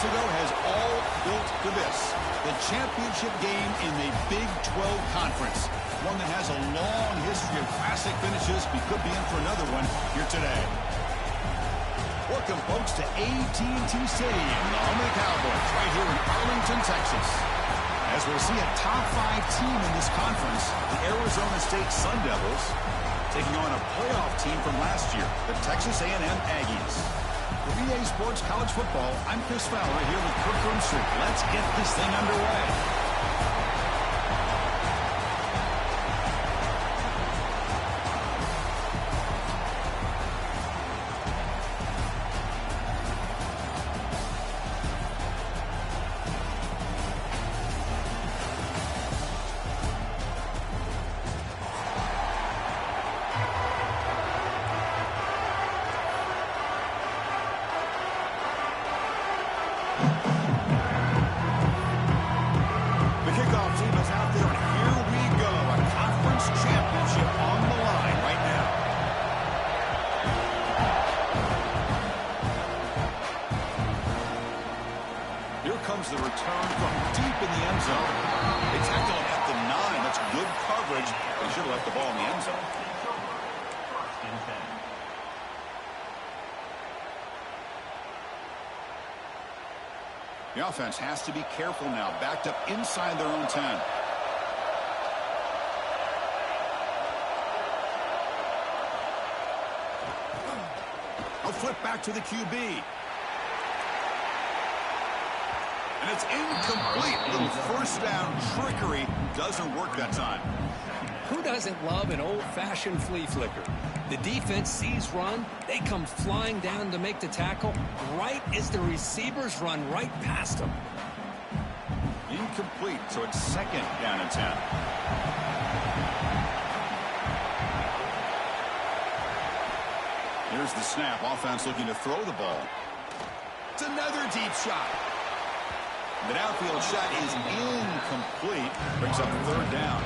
months ago has all built to this. The championship game in the Big 12 Conference. One that has a long history of classic finishes. We could be in for another one here today. Welcome, folks, to AT&T Stadium, the home of the Cowboys, right here in Arlington, Texas. As we'll see a top 5 team in this conference, the Arizona State Sun Devils, taking on a playoff team from last year, the Texas A&M Aggies. For EA Sports College Football, I'm Chris Fowler here with Kirk Broomstrup. Let's get this thing underway. The return from deep in the end zone. They tackle him at the 9. That's good coverage. They should have left the ball in the end zone. The offense has to be careful now. Backed up inside their own 10. A flip back to the QB. And it's incomplete. Little first down trickery doesn't work that time. Who doesn't love an old-fashioned flea flicker? The defense sees run. They come flying down to make the tackle right as the receivers run right past them. Incomplete, so it's second down and 10. Here's the snap. Offense looking to throw the ball. It's another deep shot. The downfield shot is incomplete. Brings up third down.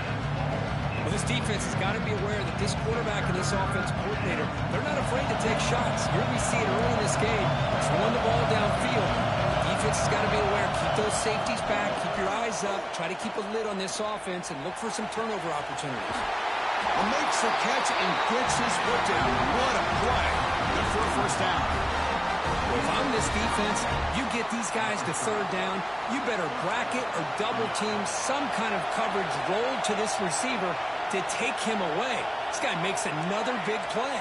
Well, this defense has got to be aware that this quarterback and this offensive coordinator, they're not afraid to take shots. Here we see it early in this game. Throwing the ball downfield. The defense has got to be aware. Keep those safeties back. Keep your eyes up. Try to keep a lid on this offense and look for some turnover opportunities. Makes the catch and gets his foot down. What a play. Good for a first down. Well, if I'm this defense, you get these guys to third down, you better bracket or double team some kind of coverage rolled to this receiver to take him away. This guy makes another big play.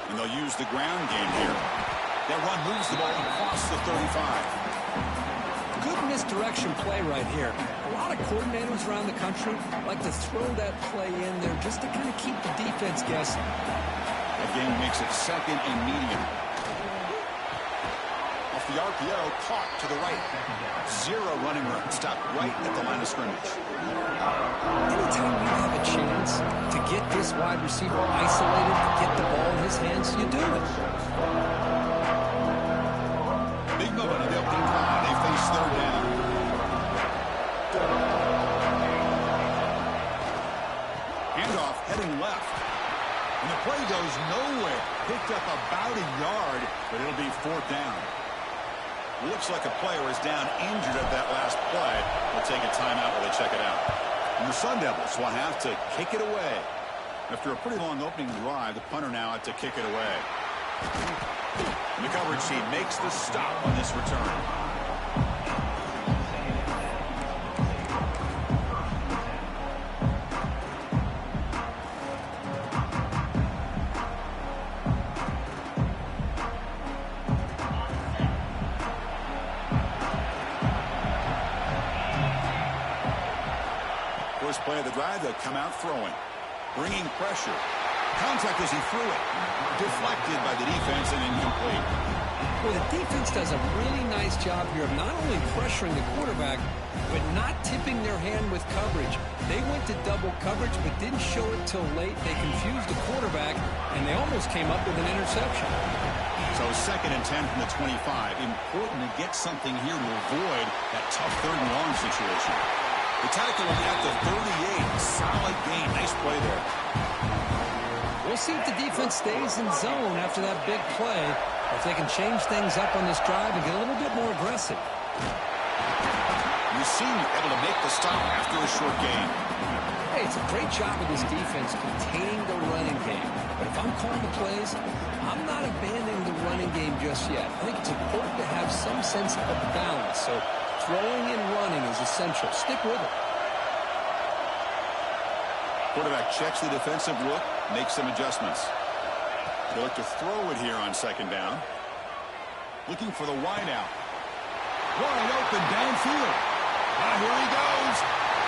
And they'll use the ground game here. That run moves the ball across the 35. Good misdirection play right here. A lot of coordinators around the country like to throw that play in there just to kind of keep the defense guessing. Again, makes it second and medium. Off the RPO, caught to the right. Zero running room. Stopped right at the line of scrimmage. Anytime you have a chance to get this wide receiver isolated, to get the ball in his hands, you do it. Big moment on the opening drive. They face third down. Handoff heading left. And the play goes nowhere. Picked up about a yard, but it'll be fourth down. Looks like a player is down injured at that last play. We'll take a timeout while they check it out. And the Sun Devils will have to kick it away. After a pretty long opening drive, the punter now had to kick it away. And the coverage team makes the stop on this return. First play of the drive, they'll come out throwing. Bringing pressure. Contact as he threw it. Deflected by the defense and incomplete. Well, the defense does a really nice job here of not only pressuring the quarterback, but not tipping their hand with coverage. They went to double coverage, but didn't show it till late. They confused the quarterback, and they almost came up with an interception. So second and 10 from the 25. Important to get something here to avoid that tough third and long situation. The tackle at the 38. Solid gain. Nice play there. We'll see if the defense stays in zone after that big play, or if they can change things up on this drive and get a little bit more aggressive. You seem able to make the stop after a short gain. Hey, it's a great job of this defense containing the running game. But if I'm calling the plays, I'm not abandoning the running game just yet. I think it's important to have some sense of balance. So throwing and running is essential. Stick with it. Quarterback checks the defensive look, makes some adjustments. They look to throw it here on second down. Looking for the wide out. Wide open downfield. Here he goes.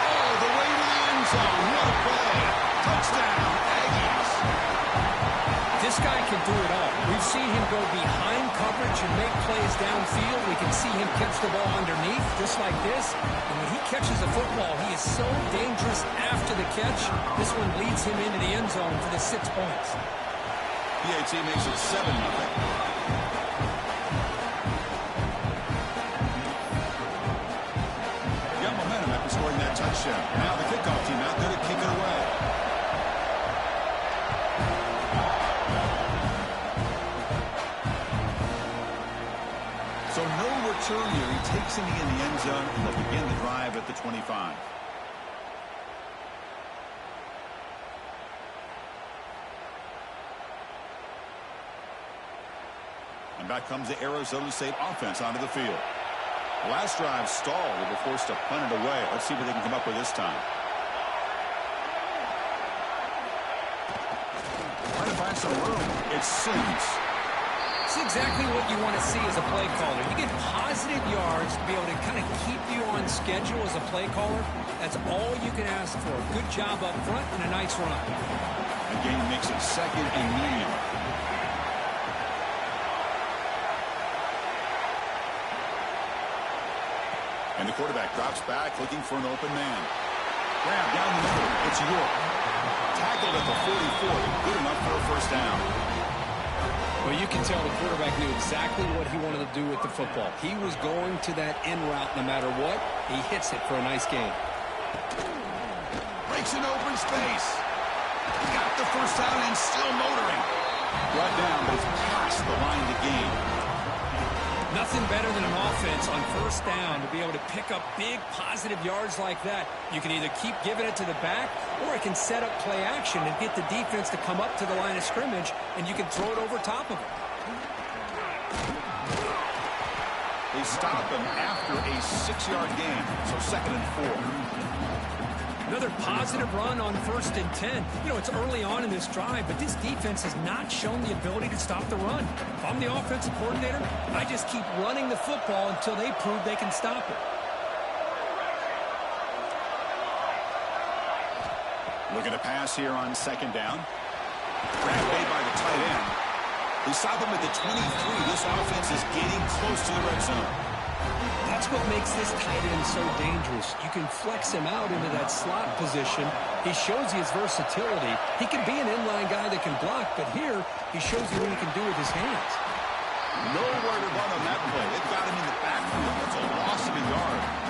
All the way to the end zone. What a play. Touchdown, Aggies. This guy can do it all. We've seen him go behind coverage and make plays downfield. We can see him catch the ball underneath, just like this. And when he catches a football, he is so dangerous after the catch. This one leads him into the end zone for the 6 points. PAT makes it 7-0. Scoring that touchdown. Now the kickoff team out there to kick it away. So no return here. He takes him in the end zone, and they'll begin the drive at the 25. And back comes the Arizona State offense onto the field. Last drive stalled. They were forced to punt it away. Let's see what they can come up with this time. Trying to find some room. It's Sims. It's exactly what you want to see as a play caller. You get positive yards to be able to kind of keep you on schedule as a play caller. That's all you can ask for. Good job up front and a nice run. Again, makes it second and medium. And the quarterback drops back, looking for an open man. Grab down the middle. It's York. Tackled at the 44. Good enough for a first down. Well, you can tell the quarterback knew exactly what he wanted to do with the football. He was going to that end route no matter what. He hits it for a nice gain. Breaks an open space. Got the first down and still motoring. Brought down, but it's past the line to gain. Nothing better than an offense on first down to be able to pick up big positive yards like that. You can either keep giving it to the back, or it can set up play action and get the defense to come up to the line of scrimmage, and you can throw it over top of it. They stop him after a 6-yard gain, so 2nd and 4. Another positive run on 1st and 10. You know, it's early on in this drive, but this defense has not shown the ability to stop the run. If I'm the offensive coordinator, I just keep running the football until they prove they can stop it. Looking to pass here on 2nd down. Grab made by the tight end. They stop him at the 23. This offense is getting close to the red zone. That's what makes this tight end so dangerous. You can flex him out into that slot position. He shows you his versatility. He can be an inline guy that can block, but here he shows you what he can do with his hands. Nowhere to run on that play. They've got him in the backfield. That's a loss of a yard.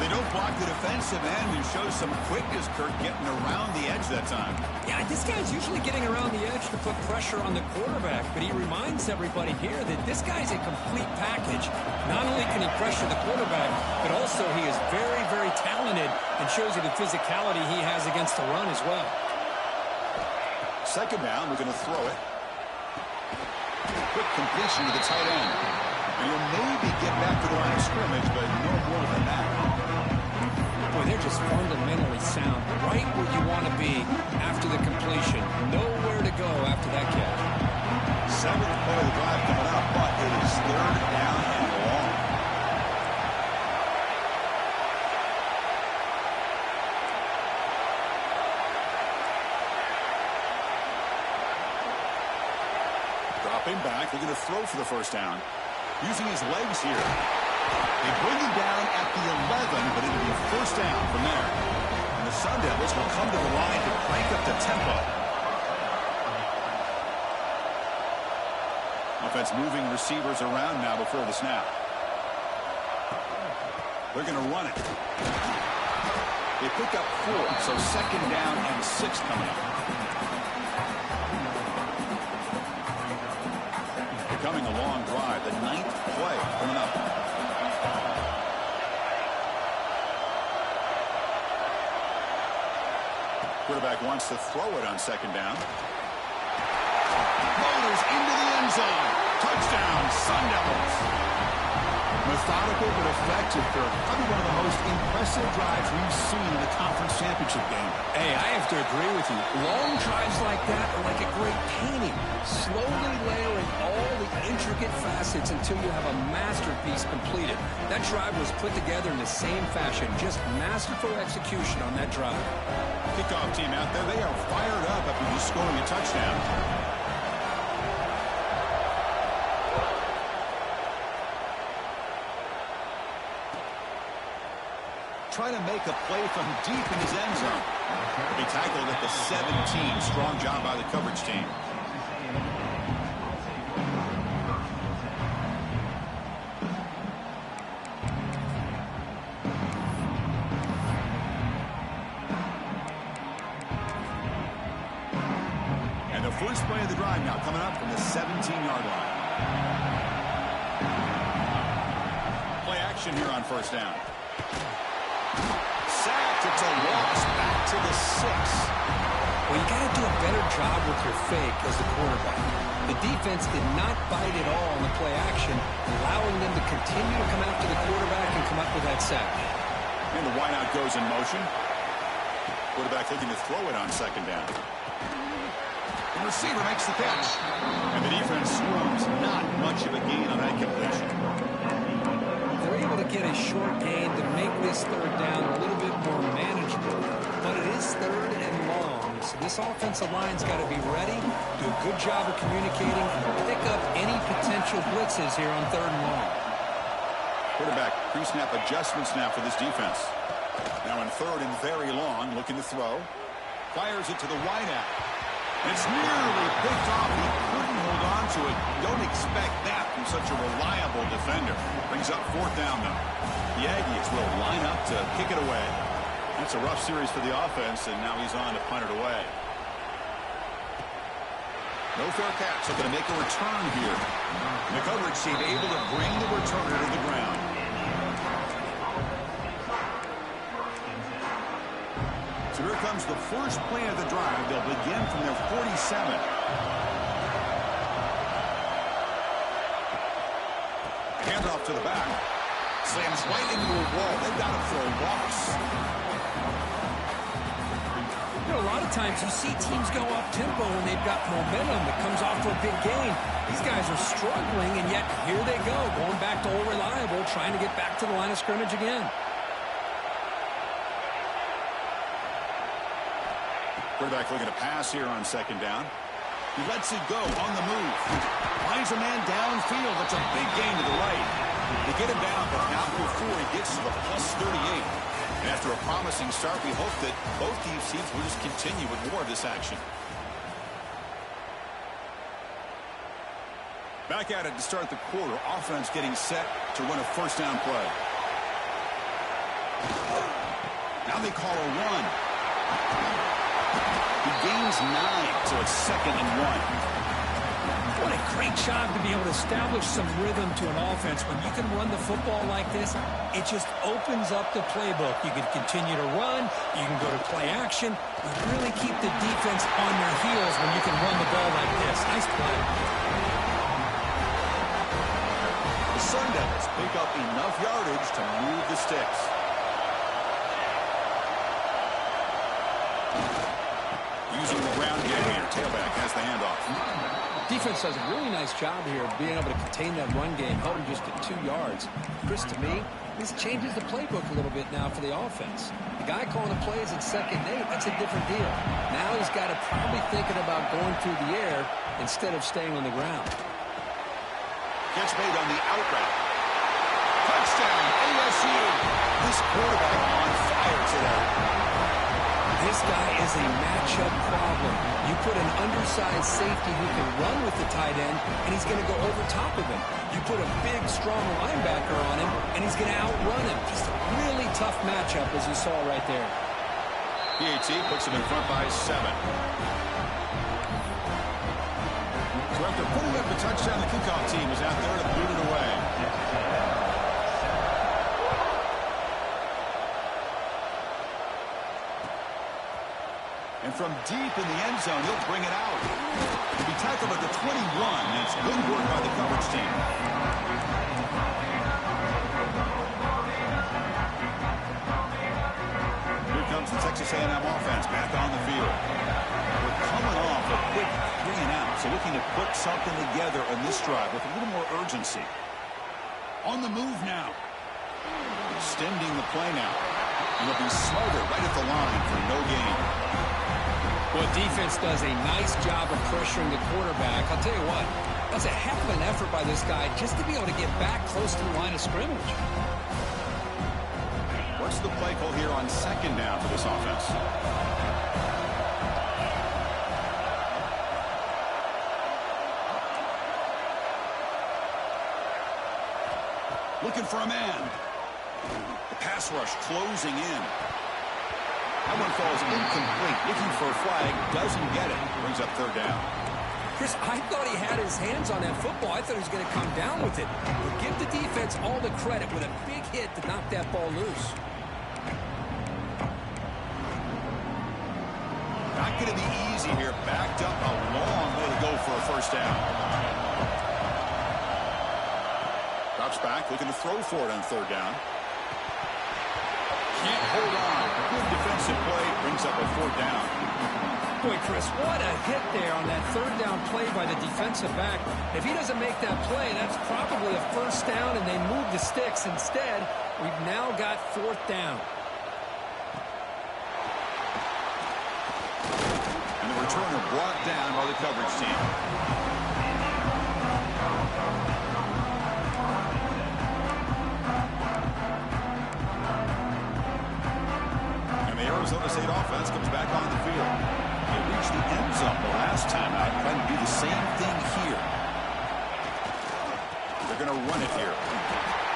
They don't block the defensive end, who shows some quickness, Kirk, getting around the edge that time. Yeah, this guy's usually getting around the edge to put pressure on the quarterback, but he reminds everybody here that this guy's a complete package. Not only can he pressure the quarterback, but also he is very, very talented and shows you the physicality he has against the run as well. 2nd down, we're going to throw it. Quick completion to the tight end. And he'll maybe get back to the line of scrimmage, but no more than that. Boy, they're just fundamentally sound. Right where you want to be after the completion. Nowhere to go after that catch. 7th play of the drive coming up, but it is 3rd down and long. Dropping back, looking to throw for the first down. Using his legs here. They bring him down at the 11, but it'll be a first down from there. And the Sun Devils will come to the line to crank up the tempo. Offense moving receivers around now before the snap. They're going to run it. They pick up 4, so 2nd down and 6 coming up. Quarterback wants to throw it on second down. Motors into the end zone. Touchdown, Sun Devils. Methodical but effective, Kirk. Probably one of the most impressive drives we've seen in a conference championship game. Hey, I have to agree with you. Long drives like that are like a great painting. Slowly layering all the intricate facets until you have a masterpiece completed. That drive was put together in the same fashion. Just masterful execution on that drive. Kickoff team out there. They are fired up after just scoring a touchdown. Trying to make a play from deep in his end zone. He tackled at the 17. Strong job by the coverage team. And the first play of the drive now coming up from the 17-yard line. Play action here on first down. Sacked. It's a loss back to the 6. Well, you got to do a better job with your fake as the quarterback. The defense did not bite at all on the play action, allowing them to continue to come after the quarterback and come up with that sack. And the wideout goes in motion. Quarterback looking to throw it on second down. The receiver makes the catch. And the defense swarms. Not much of a gain on that completion. They're able to get a short gain to make this third down a little bit more manageable. But it is third and long. So this offensive line's got to be ready, do a good job of communicating, and pick up any potential blitzes here on third and long. Quarterback pre-snap adjustments now for this defense. Now in third and very long, looking to throw. Fires it to the wideout. It's nearly picked off. He couldn't hold on to it. Don't expect that from such a reliable defender. Brings up fourth down, though. The Aggies will line up to kick it away. That's a rough series for the offense, and now he's on to punt it away. No fair catch. They're going to make a return here. The coverage team able to bring the returner to the ground. So here comes the first play of the drive. They'll begin from their 47. Handoff to the back. Slams right into a wall. They've got him for a loss. You know, a lot of times you see teams go up-tempo when they've got momentum that comes off for a big gain. These guys are struggling, and yet here they go, going back to old reliable, trying to get back to the line of scrimmage again. Quarterback looking to pass here on second down. He lets it go on the move. Finds a man downfield. That's a big gain to the right. They get him down, but not before he gets to the plus 38. And after a promising start, we hope that both these teams will just continue with more of this action. Back at it to start the quarter. Offense getting set to run a first down play. Now they call a run. He gains 9, so it's second and 1. What a great job to be able to establish some rhythm to an offense. When you can run the football like this, it just opens up the playbook. You can continue to run. You can go to play action. You really keep the defense on their heels when you can run the ball like this. Nice play. The Sun Devils pick up enough yardage to move the sticks. Using the ground game here. Tailback has the handoff. Defense does a really nice job here of being able to contain that run game, held him just at 2 yards. Chris, to me, this changes the playbook a little bit now for the offense. The guy calling the plays at 2nd and 8, that's a different deal. Now he's got to probably thinking about going through the air instead of staying on the ground. Gets made on the out route. Touchdown, ASU. This quarterback on fire today. This guy is a matchup problem. You put an undersized safety who can run with the tight end, and he's going to go over top of him. You put a big, strong linebacker on him, and he's going to outrun him. Just a really tough matchup, as you saw right there. PAT puts him in front by 7. So after putting up the touchdown, the kickoff team is out there to boot it away. And from deep in the end zone, he'll bring it out. He'll be tackled at the 21. That's good work by the coverage team. Here comes the Texas A&M offense back on the field. We're coming off a quick 3-and-out, so looking to put something together on this drive with a little more urgency. On the move now. Extending the play now. And they'll be smarter right at the line for no gain. Well, defense does a nice job of pressuring the quarterback. I'll tell you what, that's a heck of an effort by this guy just to be able to get back close to the line of scrimmage. What's the play call here on second down for this offense? Looking for a man. The pass rush closing in. That one falls incomplete. Looking for a flag. Doesn't get it. Brings up third down. Chris, I thought he had his hands on that football. I thought he was going to come down with it. But give the defense all the credit with a big hit to knock that ball loose. Not going to be easy here. Backed up a long way to go for a first down. Drops back, looking to throw for it on third down. Can't hold on. Good defensive play. Brings up a fourth down. Boy, Chris, what a hit there on that third down play by the defensive back. If he doesn't make that play, that's probably a first down, and they move the sticks. Instead, we've now got fourth down. And the returner brought down by the coverage team. Arizona State offense comes back on the field. They reached the end zone the last time out. Trying to do the same thing here. They're going to run it here.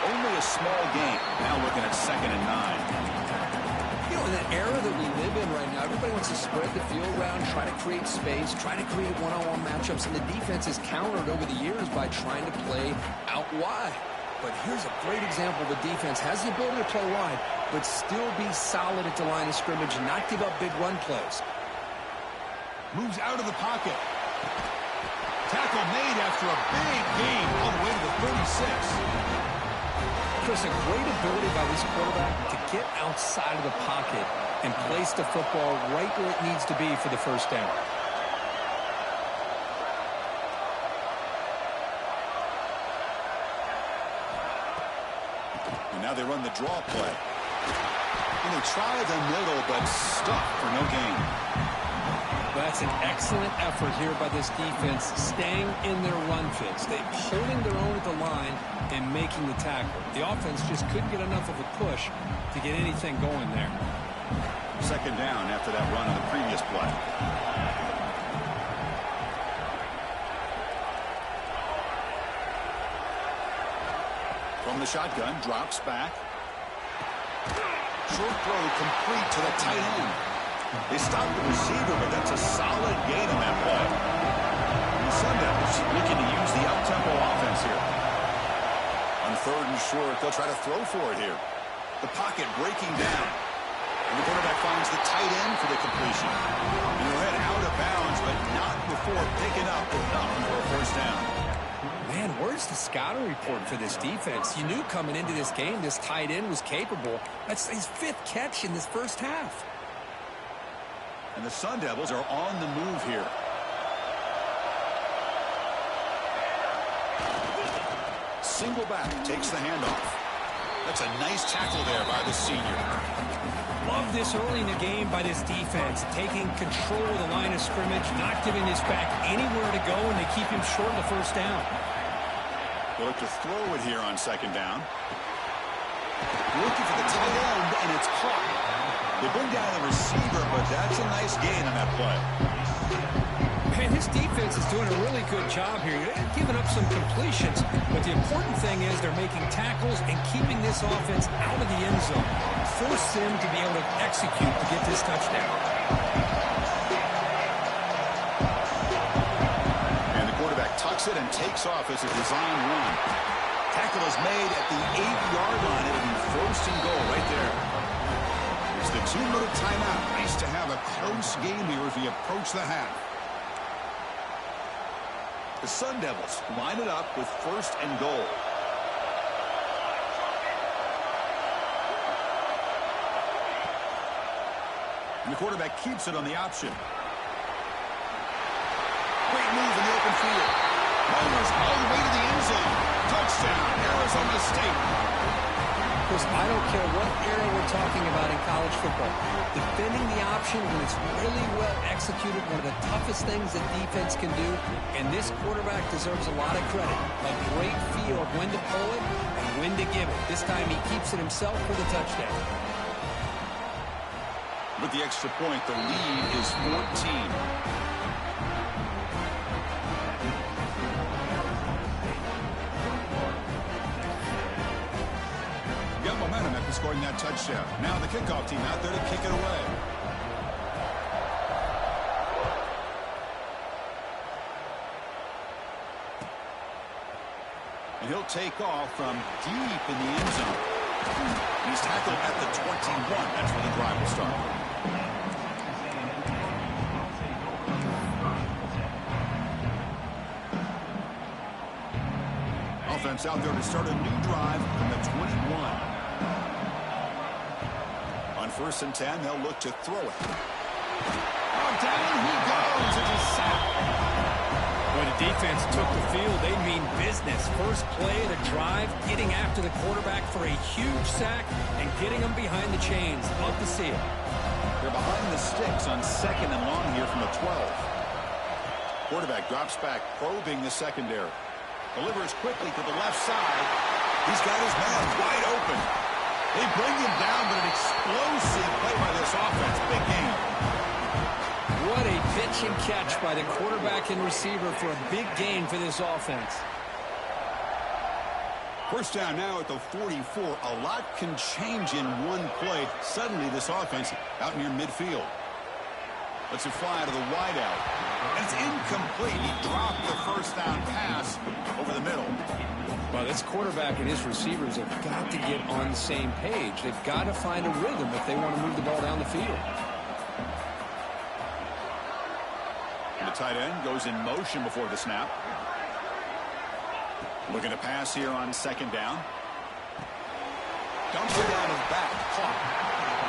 Only a small gain. Now looking at 2nd and 9. You know, in the era that we live in right now, everybody wants to spread the field around, try to create space, try to create one-on-one matchups, and the defense has countered over the years by trying to play out wide. But here's a great example. The defense has the ability to play wide, but still be solid at the line of scrimmage and not give up big run plays. Moves out of the pocket. Tackle made after a big gain all the way to the 36. Chris, a great ability by this quarterback to get outside of the pocket and place the football right where it needs to be for the first down. Now they run the draw play. And they try the middle, but stuck for no gain. That's an excellent effort here by this defense, staying in their run fits. They're holding their own at the line and making the tackle. The offense just couldn't get enough of a push to get anything going there. Second down after that run on the previous play. From the shotgun, drops back. Short throw complete to the tight end. They stopped the receiver, but that's a solid gain on that play. And the Sun Devils looking to use the up-tempo offense here. On third and short, they'll try to throw for it here. The pocket breaking down. And the quarterback finds the tight end for the completion. And they'll head out of bounds, but not before picking up enough for a first down. Man, where's the scouting report for this defense? You knew coming into this game this tight end was capable. That's his 5th catch in this first half. And the Sun Devils are on the move here. Single back, takes the handoff. That's a nice tackle there by the senior. Love this early in the game by this defense, taking control of the line of scrimmage, not giving this back anywhere to go, and they keep him short of the first down. They'll look to throw it here on second down. Looking for the tight end, and it's caught. They bring down the receiver, but that's a nice gain on that play. Man, this defense is doing a really good job here. They're giving up some completions, but the important thing is they're making tackles and keeping this offense out of the end zone. Force them to be able to execute to get this touchdown. And the quarterback tucks it and takes off as a design run. Tackle is made at the 8-yard line. It'll be first and goal right there. It's the a 2-minute timeout. Nice to have a close game here as we approach the half. The Sun Devils line it up with 1st and goal. And the quarterback keeps it on the option. Great move in the open field. Mowers all the way to the end zone. Touchdown, Arizona State. Chris, I don't care what era we're talking about in college football. Defending the option when it's really well executed, one of the toughest things that defense can do, and this quarterback deserves a lot of credit. A great feel of when to pull it and when to give it. This time he keeps it himself for the touchdown. With the extra point, the lead is 14. Got momentum after scoring that touchdown. Now the kickoff team out there to kick it away. And he'll take off from deep in the end zone. He's tackled at the 21. That's where the drive will start. Offense out there to start a new drive from the 21. On 1st and 10, they'll look to throw it. Oh, down he goes. It's a sack. When the defense took the field, they mean business. First play of the drive, getting after the quarterback for a huge sack and getting him behind the chains. Love to see it. They're behind the sticks on 2nd and long here from the 12. Quarterback drops back, probing the secondary. Delivers quickly to the left side. He's got his man wide open. They bring him down, but an explosive play by this offense. Big game. What a pitch and catch by the quarterback and receiver for a big gain for this offense. 1st down now at the 44. A lot can change in one play. Suddenly this offense out near midfield. Lets it fly to the wideout. And it's incomplete. He dropped the 1st down pass over the middle. Well, this quarterback and his receivers have got to get on the same page. They've got to find a rhythm if they want to move the ball down the field. And the tight end goes in motion before the snap. Looking to pass here on 2nd down. Dumps it down his back. Clock.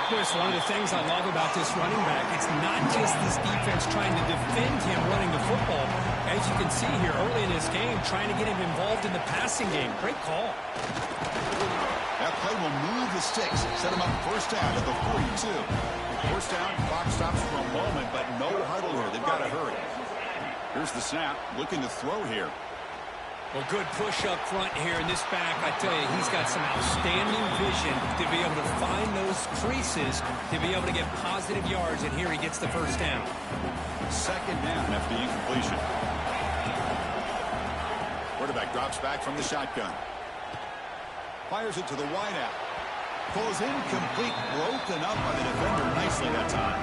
Chris, one of the things I love about this running back, it's not just this defense trying to defend him running the football. As you can see here early in this game, trying to get him involved in the passing game. Great call. That play will move the sticks. Set him up 1st down at the 42. 1st down, clock stops for a moment, but no huddle here. They've got to hurry. Here's the snap, looking to throw here. Well, good push up front here in this back. I tell you, he's got some outstanding vision to be able to find those creases, to be able to get positive yards, and here he gets the 1st down. 2nd down after the incompletion. Quarterback drops back from the shotgun. Fires it to the wideout. Falls incomplete, broken up by the defender nicely that time.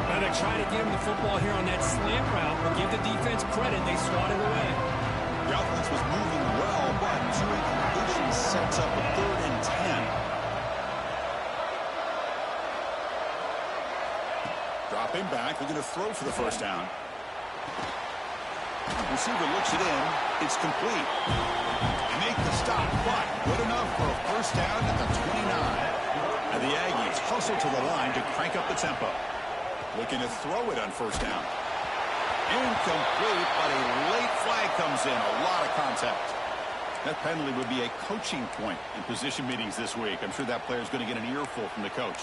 Well, they're trying to get him the football here on that slant route, but give the defense credit. They swatted away. The offense was moving well, but 2 incompletions sets up a 3rd and 10. Dropping back, looking to throw for the 1st down. Receiver looks it in. It's complete. They make the stop, but good enough for a 1st down at the 29. And the Aggies hustle to the line to crank up the tempo. Looking to throw it on 1st down. Incomplete, but a late flag comes in. A lot of contact. That penalty would be a coaching point in position meetings this week. I'm sure that player is going to get an earful from the coach.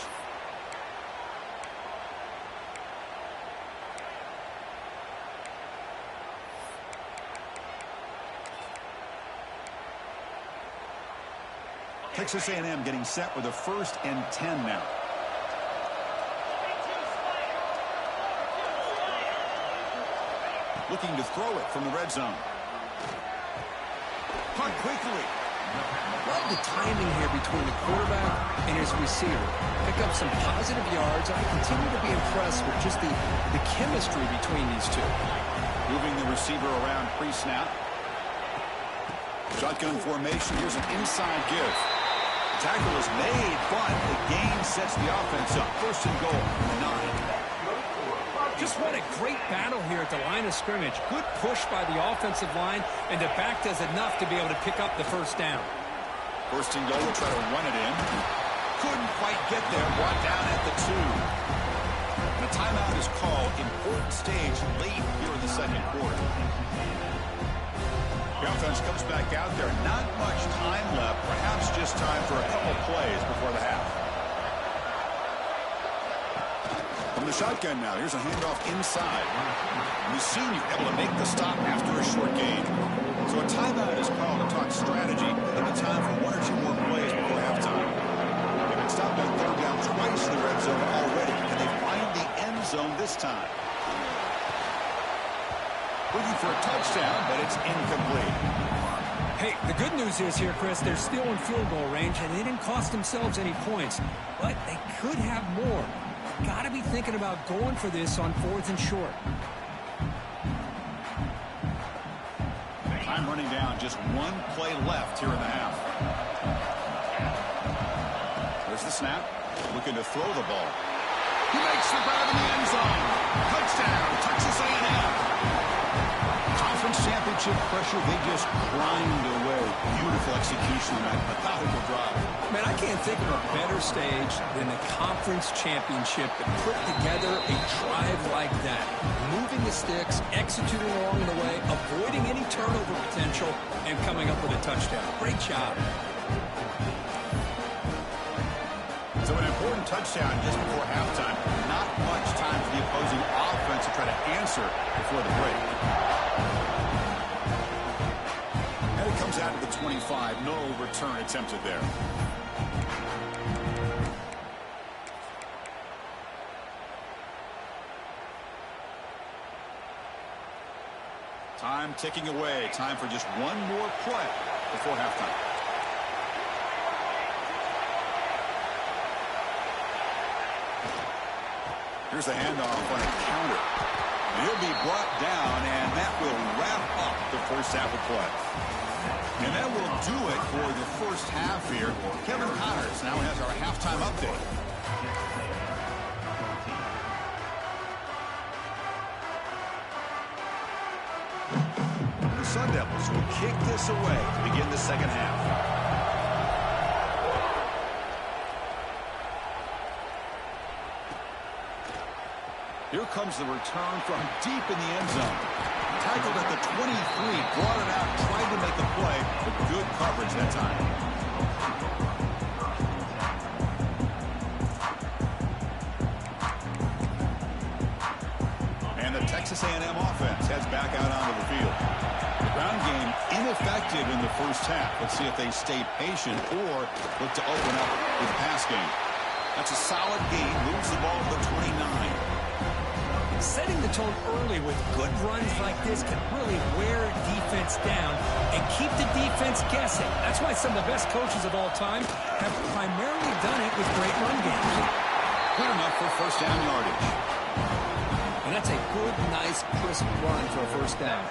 Texas A&M getting set with a 1st and 10 now. Looking to throw it from the red zone. Punt quickly. Love the timing here between the quarterback and his receiver. Pick up some positive yards. I continue to be impressed with just the chemistry between these two. Moving the receiver around pre-snap. Shotgun formation. Here's an inside give. tackle is made, but the gain sets the offense up. First and goal, 9. Just what a great battle here at the line of scrimmage. Good push by the offensive line, and the back does enough to be able to pick up the first down. First and goal, will try to run it in. Couldn't quite get there, brought down at the 2. The timeout is called. Important stage late here in the second quarter. The offense comes back out there. Not much time left. Perhaps just time for a couple plays before the half. From the shotgun now, here's a handoff inside. Mussini able to make the stop after a short gain. So a timeout is called to talk strategy. They'll have time for 1 or 2 more plays before halftime. They've been stopped on third down twice in the red zone already. Can they find the end zone this time? Looking for a touchdown, but it's incomplete. Hey, the good news is here, Chris, they're still in field goal range, and they didn't cost themselves any points. But they could have more. Got to be thinking about going for this on 4th and short. Time running down, just 1 play left here in the half. There's the snap, looking to throw the ball. He makes the grab in the end zone. Touchdown, Texas A&M. Conference championship pressure, they just grind away. Beautiful execution on that methodical drive. Man, I can't think of a better stage than the conference championship to put together a drive like that. Moving the sticks, executing along the way, avoiding any turnover potential, and coming up with a touchdown. Great job. So an important touchdown just before halftime. Not much time for the opposing offense to try to answer before the break. And it comes out to the 25. No return attempted there. Time ticking away. Time for just 1 more play before halftime. Here's the handoff on a counter. He'll be brought down, and that will wrap up the first half of play. And that will do it for the first half here. Kevin Connors now has our halftime update. The Sun Devils will kick this away to begin the second half. Here comes the return from deep in the end zone. Tackled at the 23, brought it out, tried to make a play, but good coverage that time. And the Texas A&M offense heads back out onto the field. The ground game ineffective in the first half. Let's see if they stay patient or look to open up with the pass game. That's a solid gain, moves the ball to the 29. Setting the tone early with good runs like this can really wear defense down and keep the defense guessing. That's why some of the best coaches of all time have primarily done it with great run games. Good enough for first down yardage. And that's a good, nice, crisp run for a first down.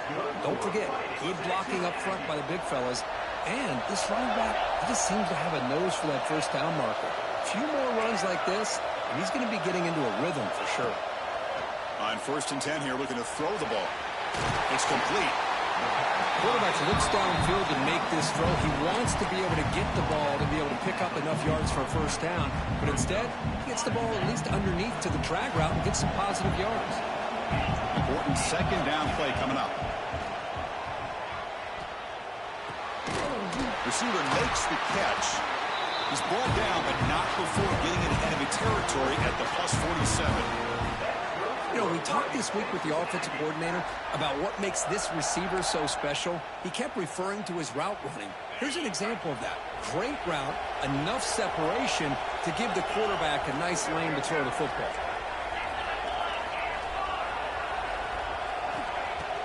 Don't forget, good blocking up front by the big fellas. And this running back, he just seems to have a nose for that first down marker. A few more runs like this, and he's going to be getting into a rhythm for sure. On 1st and 10 here, looking to throw the ball. It's complete. Quarterback looks downfield to make this throw. He wants to be able to get the ball to be able to pick up enough yards for a first down. But instead, he gets the ball at least underneath to the drag route and gets some positive yards. Important second down play coming up. Receiver makes the catch. He's brought down, but not before getting into enemy territory at the plus 47. You know, we talked this week with the offensive coordinator about what makes this receiver so special. He kept referring to his route running. Here's an example of that. Great route, enough separation to give the quarterback a nice lane to throw the football.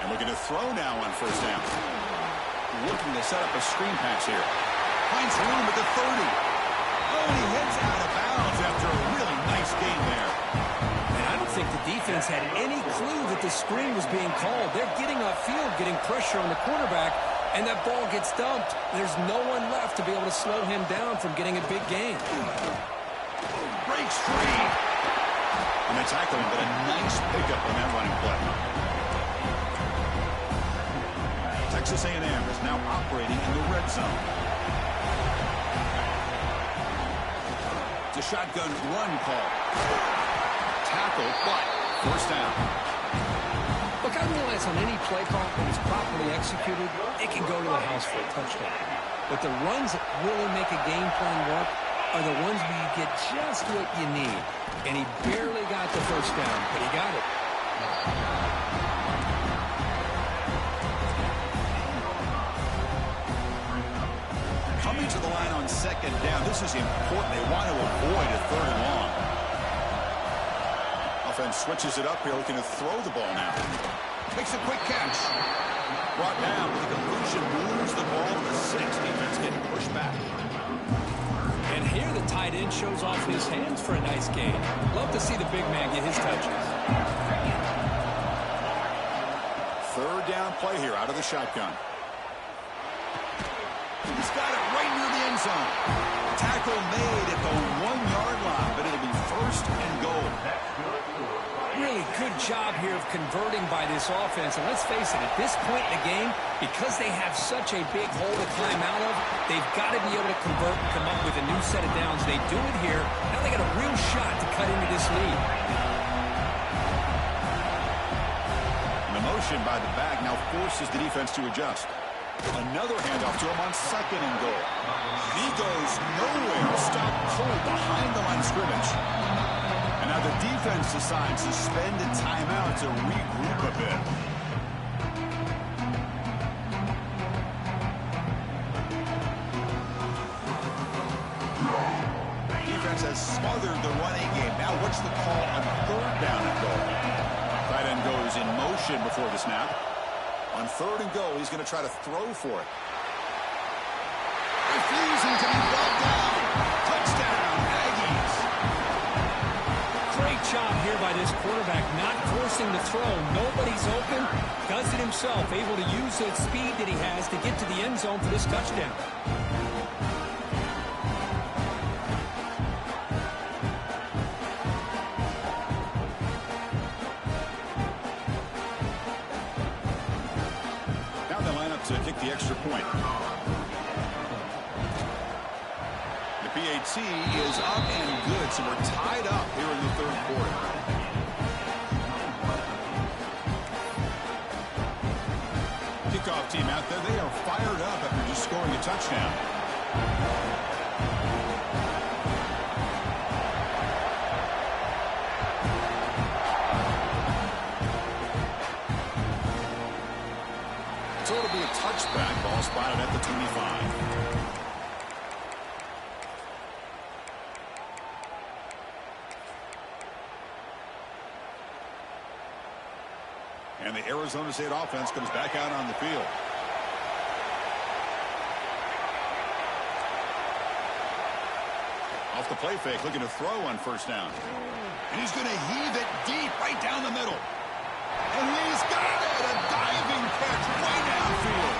And looking to throw now on first down. Looking to set up a screen pass here. Finds room at the 30. Oh, and he heads out of bounds after a really nice gain there. I don't think the defense had any clue that the screen was being called. They're getting upfield, getting pressure on the quarterback, And that ball gets dumped. There's no one left to be able to slow him down from getting a big gain. Breaks free. And they tackle him, but a nice pickup on that running play. Texas A&M is now operating in the red zone. It's a shotgun run call. Tackle, but first down. Look, I realize on any play call, when it's properly executed, it can go to the house for a touchdown. But the runs that really make a game plan work are the ones where you get just what you need. And he barely got the first down, but he got it. Coming to the line on second down, this is important. They want to avoid a third and long. Offense switches it up here, looking to throw the ball now. Makes a quick catch. Brought down with a completion, moves the ball to the 6. Defense getting pushed back. And here the tight end shows off his hands for a nice gain. Love to see the big man get his touches. Third down play here out of the shotgun. He's got it right near the end zone. Tackle made at the 1-yard line, but it'll be first and goal. Really good job here of converting by this offense. And let's face it, at this point in the game, because they have such a big hole to climb out of, they've got to be able to convert and come up with a new set of downs. They do it here. Now they got a real shot to cut into this lead. And the motion by the back now forces the defense to adjust. Another handoff to him on second and goal. He goes nowhere. Stopped cold behind the line of scrimmage. And now the defense decides to spend a timeout to regroup a bit. Defense has smothered the running game. Now what's the call on third down and goal? Tight end goes in motion before the snap. On third and goal, he's going to try to throw for it. Refusing to be brought down. Touchdown, Aggies. Great job here by this quarterback, not forcing the throw. Nobody's open. Does it himself, able to use the speed that he has to get to the end zone for this touchdown. To kick the extra point. The PAT is up and good, so we're tied up here in the third quarter. Kickoff team out there, they are fired up after just scoring a touchdown. So it'll be a touchback, ball spotted at the 25. And the Arizona State offense comes back out on the field. Off the play fake, looking to throw on first down. And he's going to heave it deep right down the middle. And he's got it! A diving catch way downfield.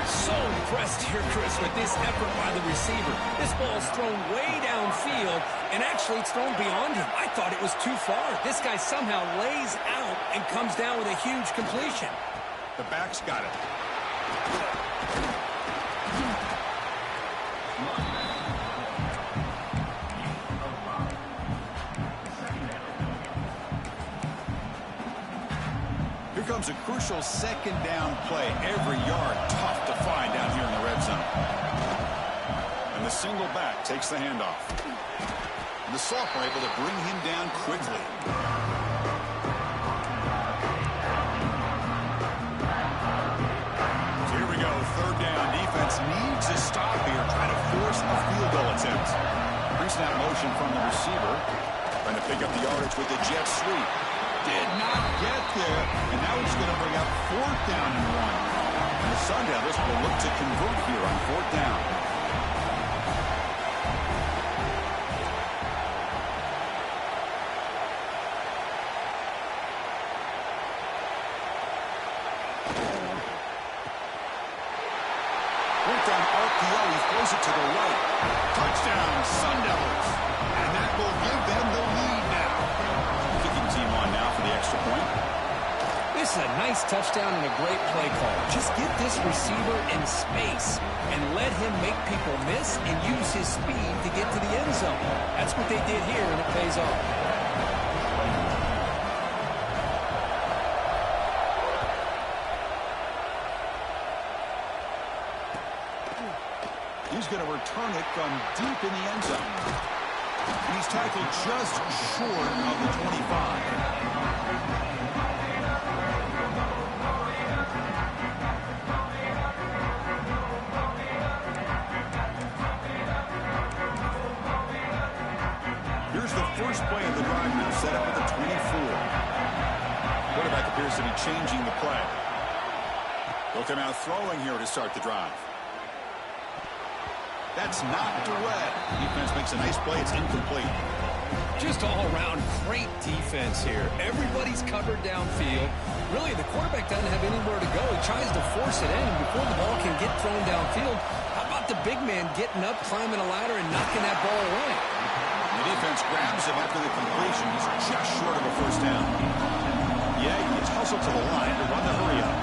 So impressed here, Chris, with this effort by the receiver. This ball's thrown way downfield, and actually it's thrown beyond him. I thought it was too far. This guy somehow lays out and comes down with a huge completion. The back's got it. Here comes a crucial second down play. Every yard tough to find down here in the red zone. And the single back takes the handoff. And the sophomore able to bring him down quickly. So here we go, third down. Defense needs a stop here, trying to force a field goal attempt. Pre-snap motion from the receiver. Trying to pick up the yardage with the jet sweep. Did not get there, and now he's going to bring up fourth down and 1. And the Sun Devils will look to convert here on fourth down. touchdown RPO. He throws it to the right. Touchdown, Sun Devils. And that will give them the lead now. Kicking team on now for the extra point. This is a nice touchdown and a great play call. Just get this receiver in space and let him make people miss and use his speed to get to the end zone. That's what they did here, and it pays off. He's going to return it from deep in the end zone. And he's tackled just short of the 25. Here's the first play of the drive now, set up at the 24. Quarterback appears to be changing the play. He'll come out throwing here to start the drive. That's knocked away. Defense makes a nice play. It's incomplete. Just all around great defense here. Everybody's covered downfield. Really, the quarterback doesn't have anywhere to go. He tries to force it in, and before the ball can get thrown downfield, how about the big man getting up, climbing a ladder, and knocking that ball away? The defense grabs him after the completion. He's just short of a first down. Yeah, he gets hustled to the line to run the hurry up.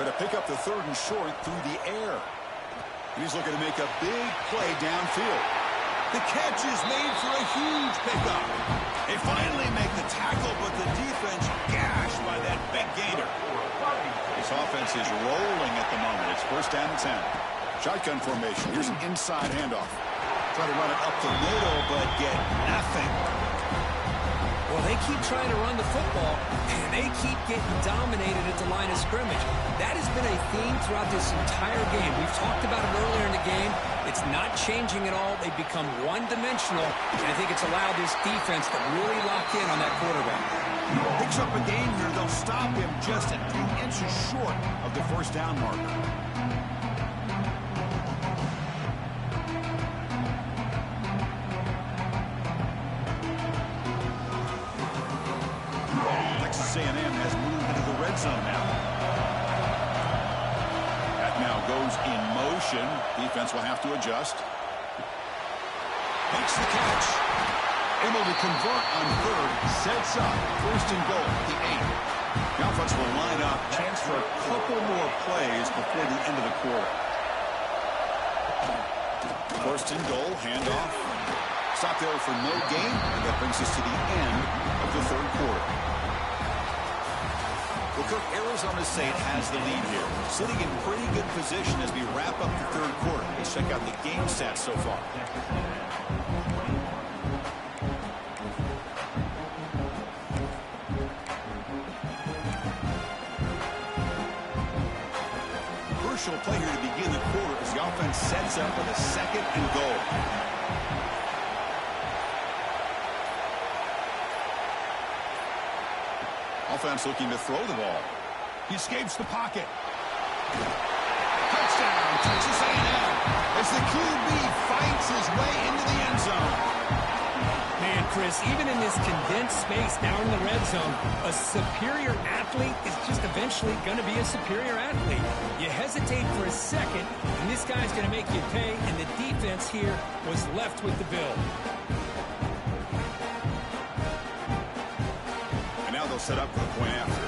Going to pick up the third and short through the air. And he's looking to make a big play downfield. The catch is made for a huge pickup. They finally make the tackle, but the defense gashed by that big gainer. This offense is rolling at the moment. It's first down and 10. Shotgun formation. Here's an inside handoff. Try to run it up the middle, but get nothing. Well, they keep trying to run the football, and they keep getting dominated at the line of scrimmage. That has been a theme throughout this entire game. We've talked about it earlier in the game. It's not changing at all. They've become one-dimensional, and I think it's allowed this defense to really lock in on that quarterback. Picks up a gain here. They'll stop him just a few inches short of the first down marker. Texas A&M has moved into the red zone now. That now goes in motion. Defense will have to adjust. Makes the catch. Able to convert on third. Sets up. First and goal. The 8. The offense will line up. Chance for a couple more plays before the end of the quarter. First and goal. Handoff. Stop there for no gain. And that brings us to the end of the third quarter. Well, Kirk, Arizona State has the lead here. Sitting in pretty good position as we wrap up the third quarter. Let's check out the game stats so far. Crucial play here to begin the quarter as the offense sets up with a second and goal. Offense looking to throw the ball. He escapes the pocket. Touchdown, Texas A&M, as the QB fights his way into the end zone. Man, Chris, even in this condensed space down in the red zone, a superior athlete is just eventually going to be a superior athlete. You hesitate for a second, and this guy's going to make you pay, and the defense here was left with the bill. They'll set up for the point after.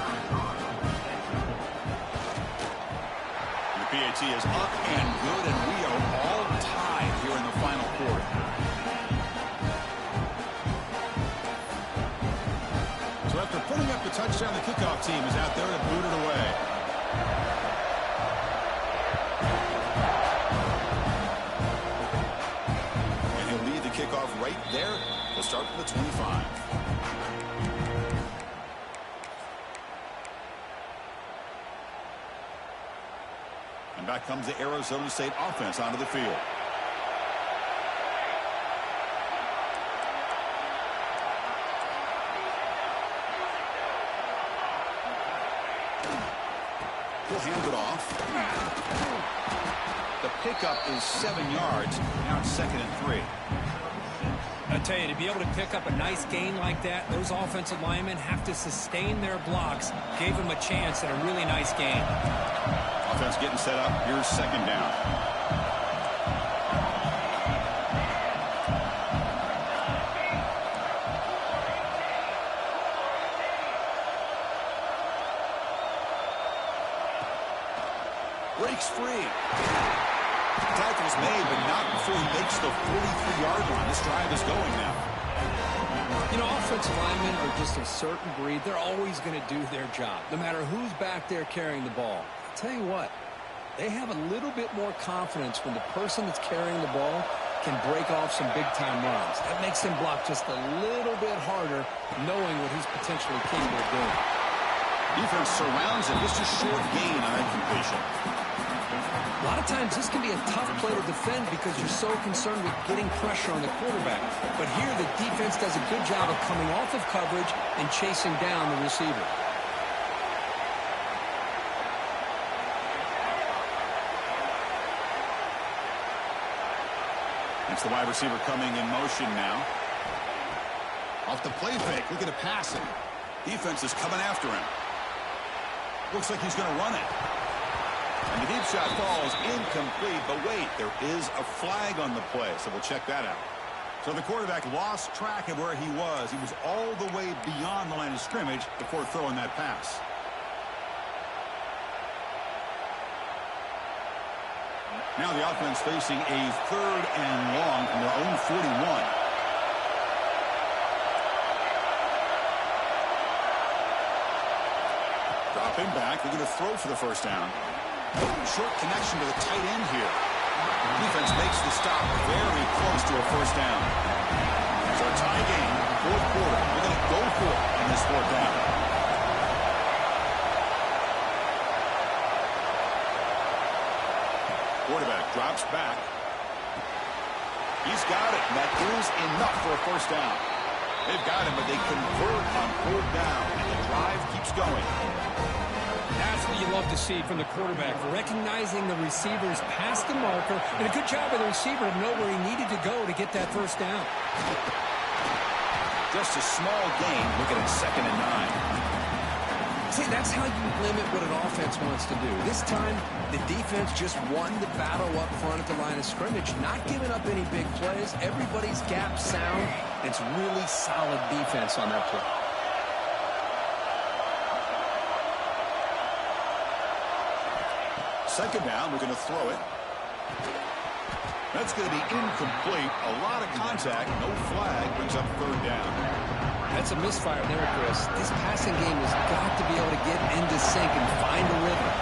The PAT is up and good, and we are all tied here in the final quarter. So after putting up the touchdown, the kickoff team is out there to boot it away. And he'll lead the kickoff right there. He'll start from the 25. And back comes the Arizona State offense onto the field. He'll hand it off. The pickup is 7 yards. Now it's 2nd and 3. I tell you, to be able to pick up a nice gain like that, those offensive linemen have to sustain their blocks. Gave them a chance at a really nice gain. Offense getting set up. Here's second down. Breaks free. Tackle's made, but not before he makes the 43-yard line. This drive is going now. You know, offensive linemen are just a certain breed. They're always going to do their job, no matter who's back there carrying the ball. I'll tell you what, they have a little bit more confidence when the person that's carrying the ball can break off some big-time runs. That makes him block just a little bit harder, knowing what he's potentially capable of doing. Defense surrounds him. Just a short gain on that completion. A lot of times this can be a tough play to defend because you're so concerned with getting pressure on the quarterback. But here the defense does a good job of coming off of coverage and chasing down the receiver. It's the wide receiver coming in motion now. Off the play fake. Look at it passing. Defense is coming after him. Looks like he's going to run it. And the deep shot falls incomplete, but wait, there is a flag on the play, so we'll check that out. So the quarterback lost track of where he was. He was all the way beyond the line of scrimmage before throwing that pass. Now the offense facing a 3rd and long from their own 41. Dropping back, they're going to throw for the first down. Short connection to the tight end here. Defense makes the stop very close to a first down. So a tie game, 4th quarter. They're going to go for it on this 4th down. Quarterback drops back. He's got it, and that is enough for a first down. They've got him, but they convert on 4th down, and the drive keeps going. That's what you love to see from the quarterback, recognizing the receiver's past the marker, and a good job by the receiver to know where he needed to go to get that first down. Just a small gain. Looking at 2nd and 9. See, that's how you limit what an offense wants to do. This time, the defense just won the battle up front at the line of scrimmage, not giving up any big plays. Everybody's gap sound. It's really solid defense on that play. Second down, we're going to throw it. That's going to be incomplete. A lot of contact, no flag, brings up 3rd down. That's a misfire there, Chris. This passing game has got to be able to get into sync and find a rhythm.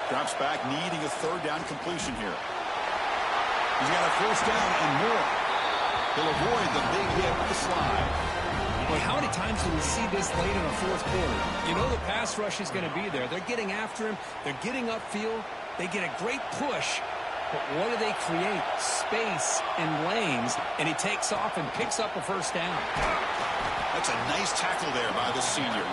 Drops back, needing a 3rd down completion here. He's got a first down and more. He'll avoid the big hit with the slide. Well, how many times do we see this late in a 4th quarter? You know the pass rush is going to be there. They're getting after him. They're getting upfield. They get a great push. But what do they create? Space and lanes. And he takes off and picks up a first down. That's a nice tackle there by the senior.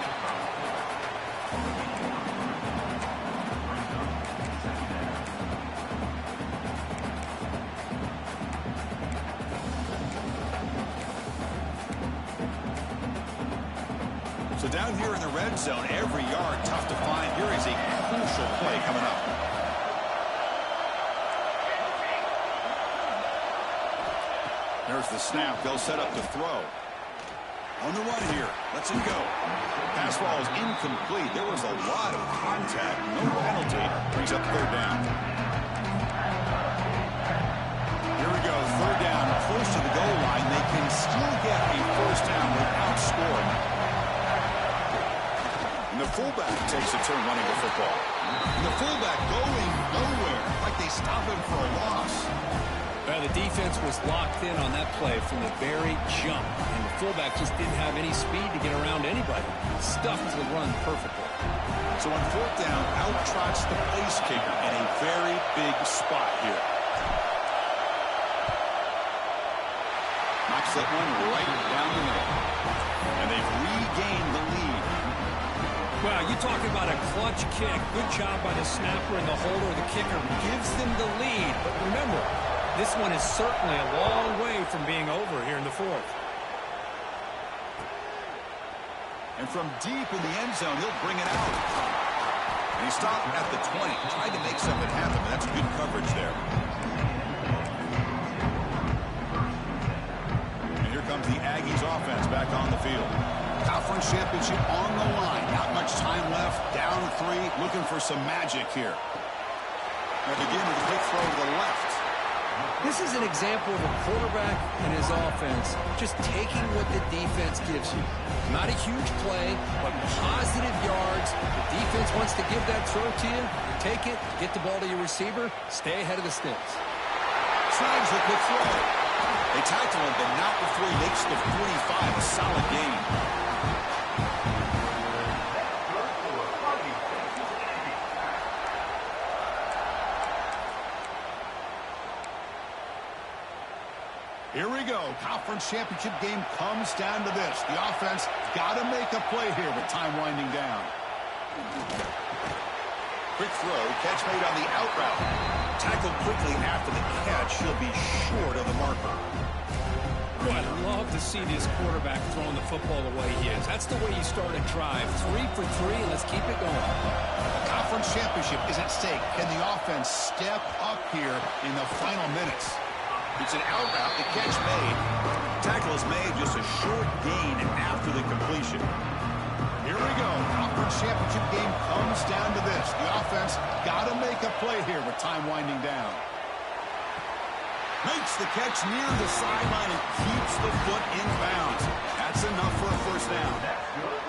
So down here in the red zone, every yard tough to find. Here is a crucial play coming up. There's the snap. They'll set up to throw. On the run here. Lets it go. Pass ball is incomplete. There was a lot of contact. No penalty. Brings up 3rd down. Here we go. 3rd down. Close to the goal line. They can still get a first down without scoring. And the fullback takes a turn running the football. And the fullback going nowhere. Like they stop him for a loss. The defense was locked in on that play from the very jump, and the fullback just didn't have any speed to get around anybody. Stuffed the run perfectly. So on fourth down, out trots the place kicker in a very big spot here. Knocks that one right down the middle. And they've regained the lead. Well, you talk about a clutch kick. Good job by the snapper and the holder. The kicker gives them the lead. But remember, this one is certainly a long way from being over here in the fourth. And from deep in the end zone, he'll bring it out. And he stopped at the 20. Tried to make something happen, but that's good coverage there. And here comes the Aggies offense back on the field. Conference championship on the line. Not much time left. Down 3. Looking for some magic here. Now begin with a quick throw to the left. This is an example of a quarterback and his offense just taking what the defense gives you. Not a huge play, but positive yards. The defense wants to give that throw to you. You take it, get the ball to your receiver, stay ahead of the sticks. Tries a quick throw. They tackle him, but not before he makes the 45. A solid gain. Here we go. Conference championship game comes down to this. The offense got to make a play here with time winding down. Quick throw. Catch made on the out route. Tackled quickly after the catch. He'll be short of the marker. Boy, I'd love to see this quarterback throwing the football the way he is. That's the way you start a drive. 3 for 3. Let's keep it going. The conference championship is at stake. Can the offense step up here in the final minutes? It's an out route, the catch made. Tackle is made, just a short gain after the completion. Here we go. Conference championship game comes down to this. The offense got to make a play here with time winding down. Makes the catch near the sideline and keeps the foot in bounds. That's enough for a first down.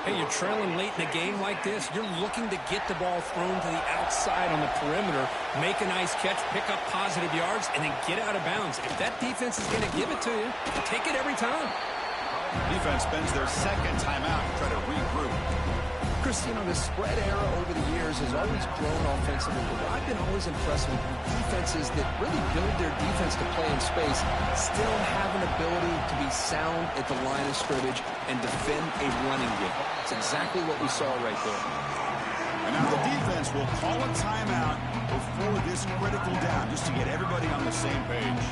Hey, you're trailing late in a game like this. You're looking to get the ball thrown to the outside on the perimeter, make a nice catch, pick up positive yards, and then get out of bounds. If that defense is going to give it to you, take it every time. Defense spends their second timeout to try to regroup. Chris, you know, the spread era over the years has always grown offensively, but I've been always impressed with defenses that really build their defense to play in space, still have an ability to be sound at the line of scrimmage and defend a running game. It's exactly what we saw right there. And now the defense will call a timeout before this critical down, just to get everybody on the same page.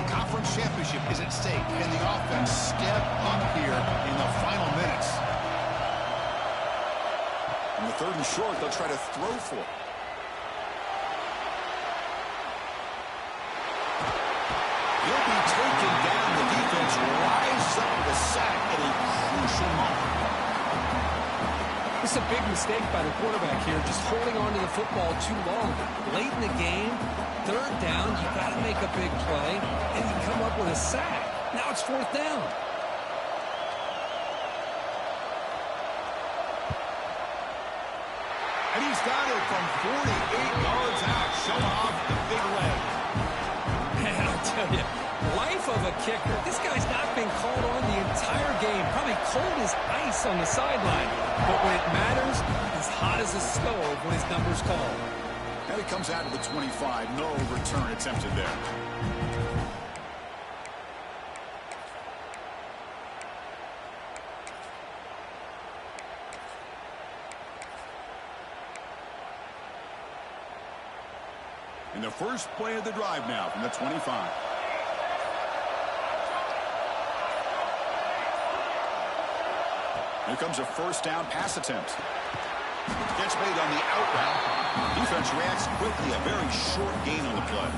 The conference championship is at stake. Can the offense step up here in the final minutes? On the 3rd and short, they'll try to throw for it. He'll be taken down. The defense rises up the sack at a crucial moment. It's a big mistake by the quarterback here, just holding on to the football too long. Late in the game, 3rd down, you got to make a big play, and you come up with a sack. Now it's 4th down. And he's got it from 48 yards out, showing off the big leg. Man, I'll tell you, life of a kicker. This guy's not been called on the entire game. Probably cold as ice on the sideline. But when it matters, he's hot as a stove when his number's called. Now he comes out to the 25. No return attempted there. In the first play of the drive now from the 25. Here comes a first down pass attempt. Catch made on the out route. Defense reacts quickly. A very short gain on the play.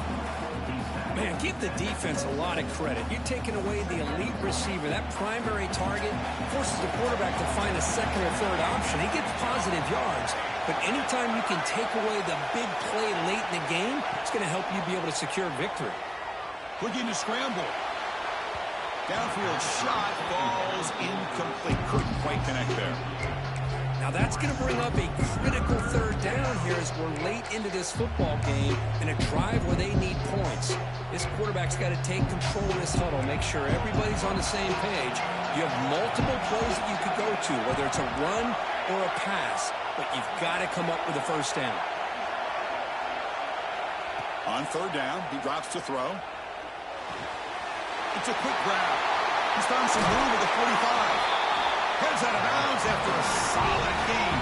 Man, give the defense a lot of credit. You're taking away the elite receiver. That primary target forces the quarterback to find a second or third option. He gets positive yards. But anytime you can take away the big play late in the game, it's going to help you be able to secure victory. Looking to scramble. Downfield shot falls incomplete. Couldn't quite connect there. Now Now that's going to bring up a critical third down here as we're late into this football game in a drive where they need points. This quarterback's got to take control of this huddle, make sure everybody's on the same page. You have multiple plays that you could go to, whether it's a run or a pass, but you've got to come up with a first down. On third down, he drops to throw. It's a quick grab. He's found some room at the 45. Heads out of bounds after a solid game.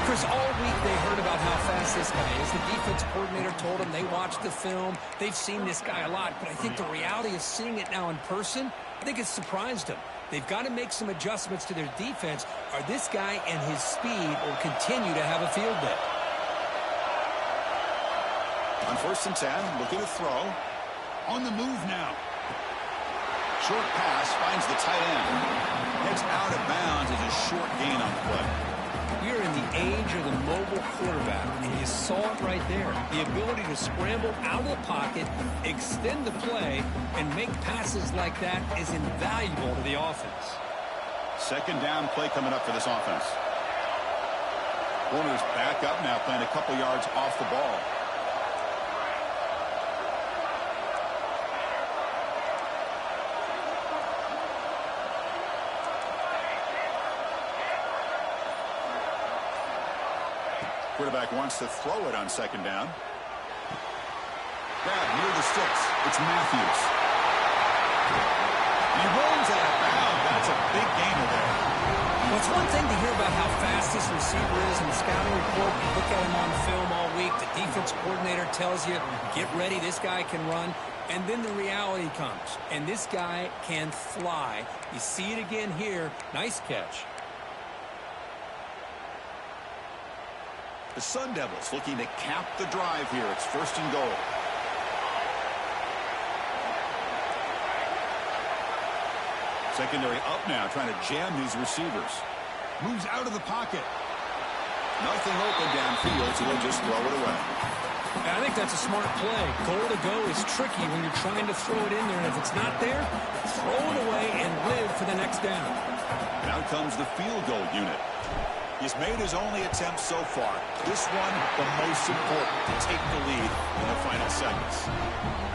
Chris, all week they heard about how fast this guy is. The defense coordinator told them they watched the film. They've seen this guy a lot, but I think the reality of seeing it now in person, I think it's surprised them. They've got to make some adjustments to their defense, or this guy and his speed will continue to have a field day. On 1st and 10, looking to throw. On the move now. Short pass finds the tight end. Heads out of bounds as a short gain on the play. We're in the age of the mobile quarterback, and you saw it right there. The ability to scramble out of the pocket, extend the play, and make passes like that is invaluable to the offense. Second down play coming up for this offense. Warner's back up now, playing a couple yards off the ball. Quarterback wants to throw it on second down. Grab near the sticks. It's Matthews. He rolls out of bounds. That's a big gainer there. Well, it's one thing to hear about how fast this receiver is in the scouting report. You look at him on film all week. The defense coordinator tells you, get ready, this guy can run. And then the reality comes. And this guy can fly. You see it again here. Nice catch. The Sun Devils looking to cap the drive here. It's 1st and goal. Secondary up now, trying to jam these receivers. Moves out of the pocket. Nothing open downfield, so they'll just throw it away. I think that's a smart play. Goal to go is tricky when you're trying to throw it in there, and if it's not there, throw it away and live for the next down. Now comes the field goal unit. He's made his only attempt so far. This one, the most important, to take the lead in the final seconds.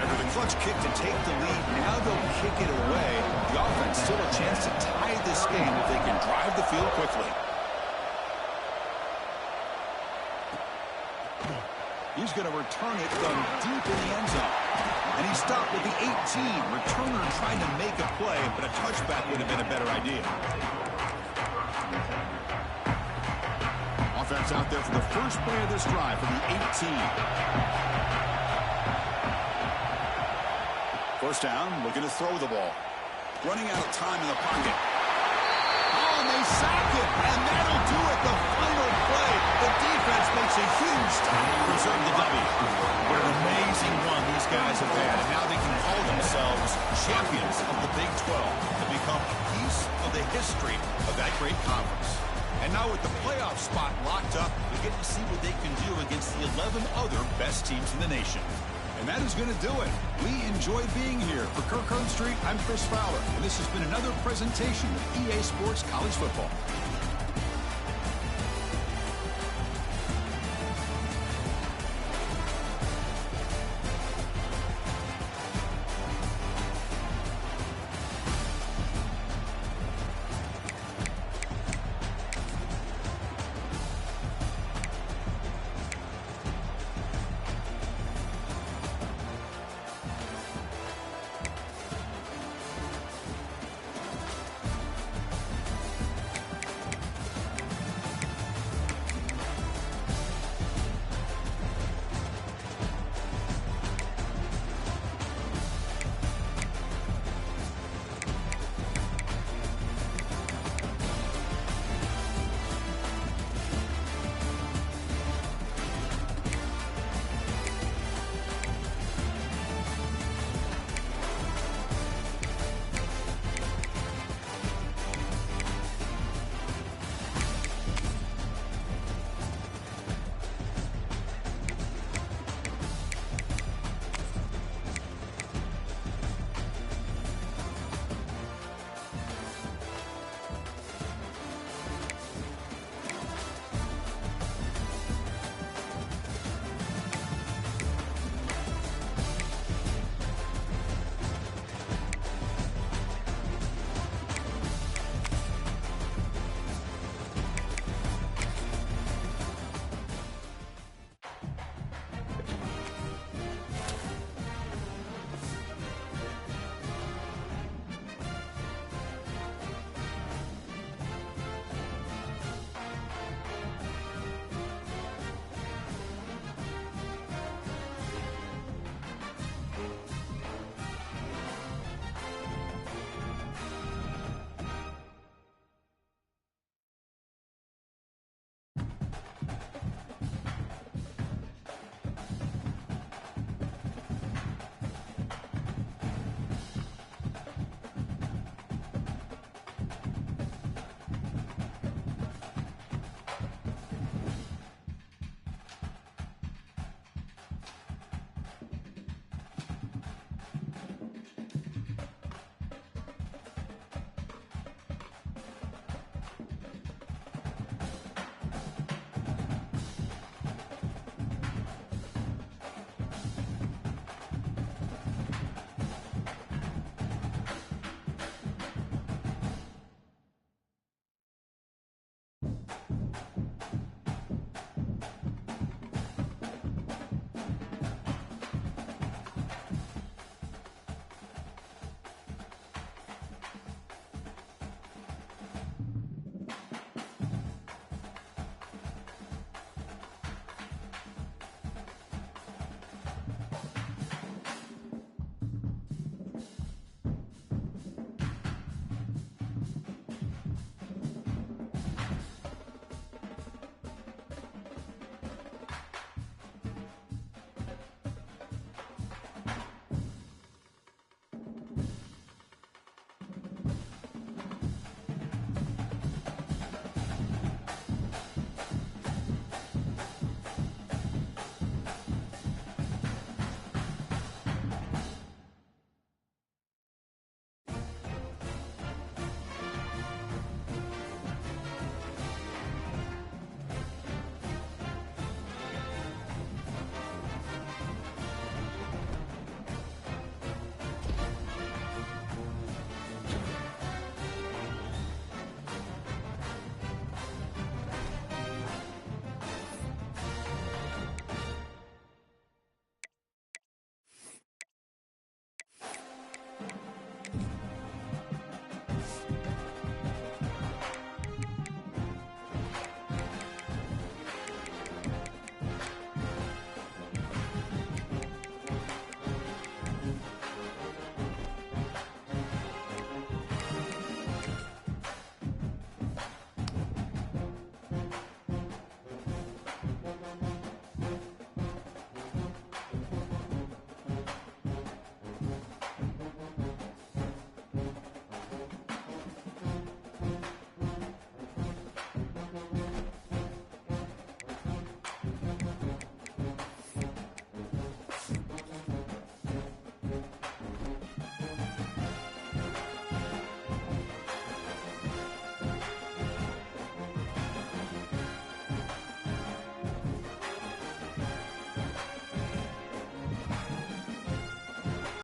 After the clutch kick to take the lead, now they'll kick it away. The offense still a chance to tie this game if they can drive the field quickly. He's going to return it from deep in the end zone. And he stopped with the 18. Returner trying to make a play, but a touchback would have been a better idea. Offense out there for the first play of this drive from the 18. First down, looking to throw the ball. Running out of time in the pocket. Oh, and they sack it, and that'll do it, the final play. The defense makes a huge stop to preserve the W. What an amazing run these guys have had, and now they can call themselves champions of the Big 12 to become a piece of the history of that great conference. And now with the playoff spot locked up, we get to see what they can do against the 11 other best teams in the nation. And that is going to do it. We enjoy being here. For Kirk Herbstreit, I'm Chris Fowler, and this has been another presentation of EA Sports College Football.